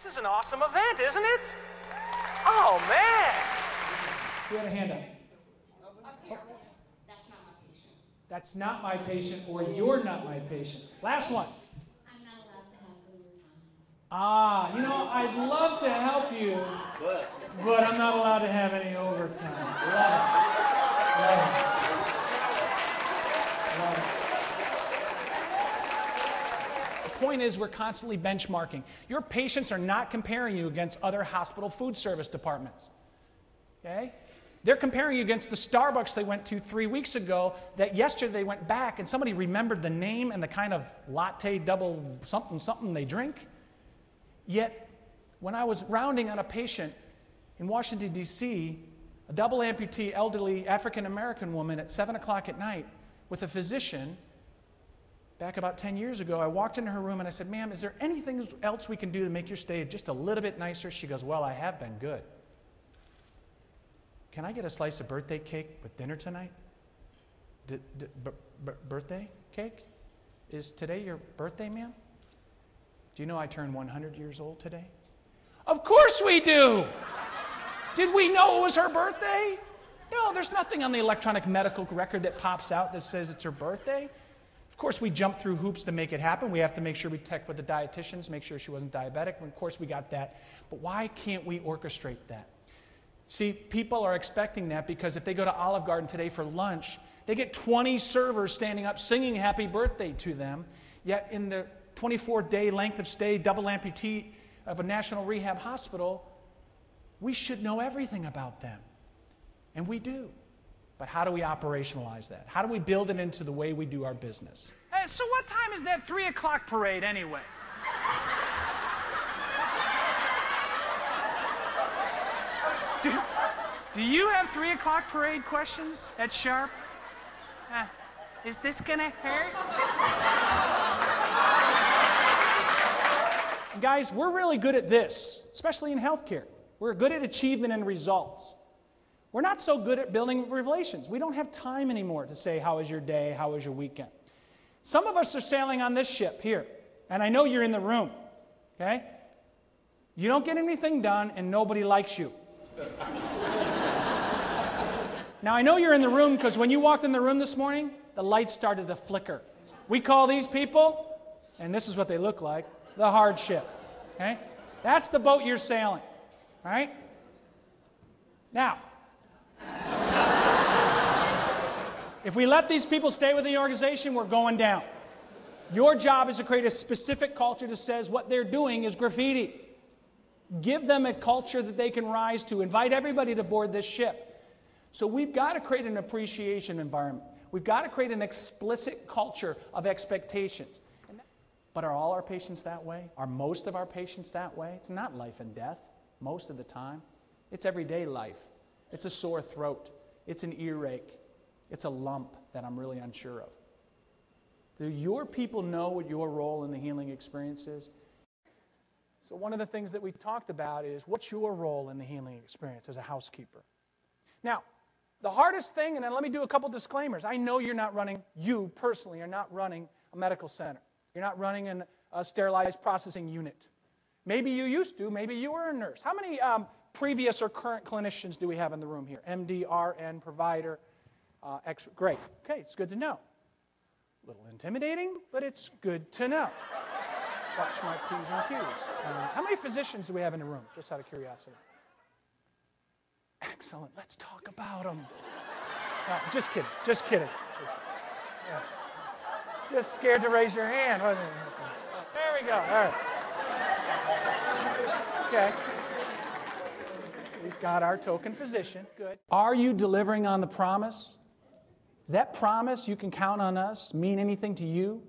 This is an awesome event, isn't it? Oh, man. Who had a hand up? That's not my patient. That's not my patient, or you're not my patient. Last one. I'm not allowed to have overtime. Ah, you know, I'd love to help you, but I'm not allowed to have any overtime. Love it. Love it. Love it. The point is, we're constantly benchmarking. Your patients are not comparing you against other hospital food service departments. Okay? They're comparing you against the Starbucks they went to 3 weeks ago that yesterday they went back and somebody remembered the name and the kind of latte double something something they drink. Yet, when I was rounding on a patient in Washington, D.C., a double amputee elderly African-American woman at 7 o'clock at night with a physician, back about 10 years ago, I walked into her room and I said, ma'am, is there anything else we can do to make your stay just a little bit nicer? She goes, well, I have been good. Can I get a slice of birthday cake with dinner tonight? Birthday cake? Is today your birthday, ma'am? Do you know I turned 100 years old today? Of course we do! Did we know it was her birthday? No, there's nothing on the electronic medical record that pops out that says it's her birthday. Of course, we jump through hoops to make it happen. We have to make sure we check with the dietitians, make sure she wasn't diabetic. And of course, we got that. But why can't we orchestrate that? See, people are expecting that because if they go to Olive Garden today for lunch, they get 20 servers standing up singing happy birthday to them. Yet in the 24-day length of stay, double amputee of a national rehab hospital, we should know everything about them. And we do. But how do we operationalize that? How do we build it into the way we do our business? Hey, so what time is that 3 o'clock parade anyway? Do you have 3 o'clock parade questions at Sharp? Is this gonna hurt? Guys, we're really good at this, especially in healthcare. We're good at achievement and results. We're not so good at building relations. We don't have time anymore to say, how was your day, how was your weekend? Some of us are sailing on this ship here, and I know you're in the room, okay? You don't get anything done, and nobody likes you. Now, I know you're in the room because when you walked in the room this morning, the lights started to flicker. We call these people, and this is what they look like, the hardship, okay? That's the boat you're sailing, all right? Now, if we let these people stay with the organization, we're going down. Your job is to create a specific culture that says what they're doing is graffiti. Give them a culture that they can rise to. Invite everybody to board this ship. So we've got to create an appreciation environment. We've got to create an explicit culture of expectations. But are all our patients that way? Are most of our patients that way? It's not life and death most of the time. It's everyday life. It's a sore throat. It's an earache. It's a lump that I'm really unsure of. Do your people know what your role in the healing experience is? So one of the things that we talked about is, what's your role in the healing experience as a housekeeper? Now, the hardest thing, and then let me do a couple disclaimers. I know you're not running, you personally are not running a medical center. You're not running a sterilized processing unit. Maybe you used to. Maybe you were a nurse. How many previous or current clinicians do we have in the room here? MD, RN, provider, great. Okay, it's good to know. A little intimidating, but it's good to know. Watch my P's and Q's. How many physicians do we have in the room, just out of curiosity? Excellent. Let's talk about them. Just kidding. Just kidding. Yeah. Just scared to raise your hand, wasn't it? There we go. All right. Okay. We've got our token physician. Good. Are you delivering on the promise? Does that promise, you can count on us, mean anything to you?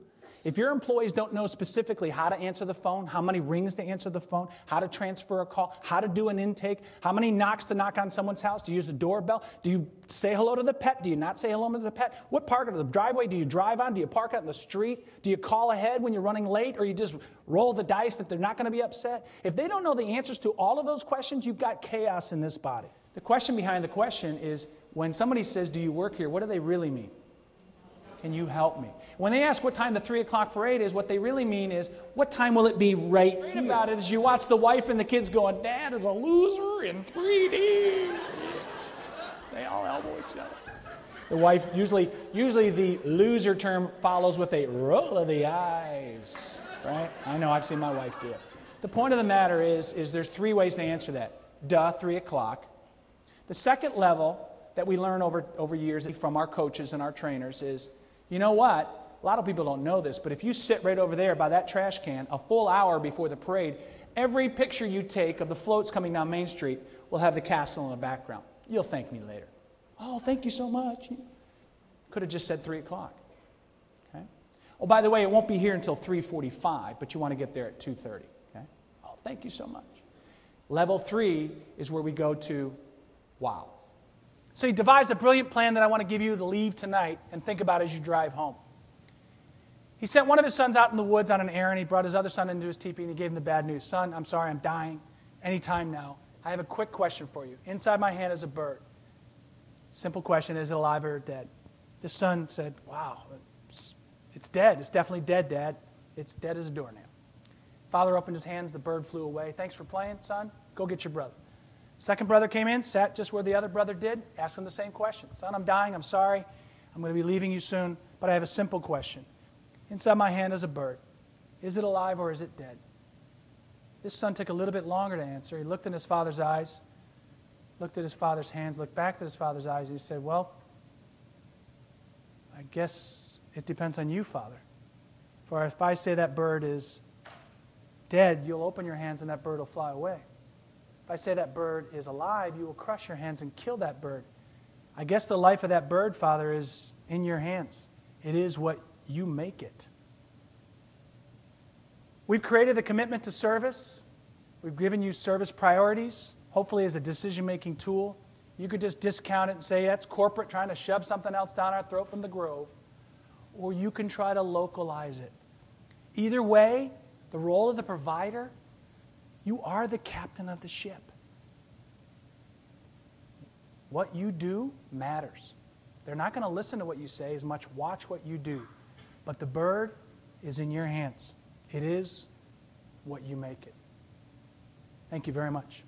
If your employees don't know specifically how to answer the phone, how many rings to answer the phone, how to transfer a call, how to do an intake, how many knocks to knock on someone's house, do you use the doorbell, do you say hello to the pet, do you not say hello to the pet, what part of the driveway do you drive on, do you park out in the street, do you call ahead when you're running late, or you just roll the dice that they're not going to be upset? If they don't know the answers to all of those questions, you've got chaos in this body. The question behind the question is, when somebody says, do you work here, what do they really mean? Can you help me? When they ask what time the 3 o'clock parade is, what they really mean is, what time will it be right here? About it is you watch the wife and the kids going, Dad is a loser in 3D. They all elbow each other. The wife, usually the loser term follows with a roll of the eyes, right? I know, I've seen my wife do it. The point of the matter is there's 3 ways to answer that. 3 o'clock. The second level that we learn over years from our coaches and our trainers is, you know what? A lot of people don't know this, but if you sit right over there by that trash can a full hour before the parade, every picture you take of the floats coming down Main Street will have the castle in the background. You'll thank me later. Oh, thank you so much. Could have just said 3 o'clock. Okay? Oh, by the way, it won't be here until 3:45, but you want to get there at 2:30. Okay? Oh, thank you so much. Level 3 is where we go to wow. So he devised a brilliant plan that I want to give you to leave tonight and think about as you drive home. He sent one of his sons out in the woods on an errand. He brought his other son into his teepee and he gave him the bad news. Son, I'm sorry, I'm dying. Anytime now. I have a quick question for you. Inside my hand is a bird. Simple question, is it alive or dead? The son said, wow, it's dead. It's definitely dead, Dad. It's dead as a doornail. Father opened his hands. The bird flew away. Thanks for playing, son. Go get your brother. Second brother came in, sat just where the other brother did, asked him the same question. Son, I'm dying. I'm sorry. I'm going to be leaving you soon, but I have a simple question. Inside my hand is a bird. Is it alive or is it dead? This son took a little bit longer to answer. He looked in his father's eyes, looked at his father's hands, looked back at his father's eyes, and he said, well, I guess it depends on you, Father. For if I say that bird is dead, you'll open your hands and that bird will fly away. If I say that bird is alive, you will crush your hands and kill that bird. I guess the life of that bird, Father, is in your hands. It is what you make it. We've created the commitment to service. We've given you service priorities, hopefully as a decision-making tool. You could just discount it and say that's corporate trying to shove something else down our throat from the Grove. Or you can try to localize it. Either way, the role of the provider, you are the captain of the ship. What you do matters. They're not going to listen to what you say as much watch what you do. But the bird is in your hands. It is what you make it. Thank you very much.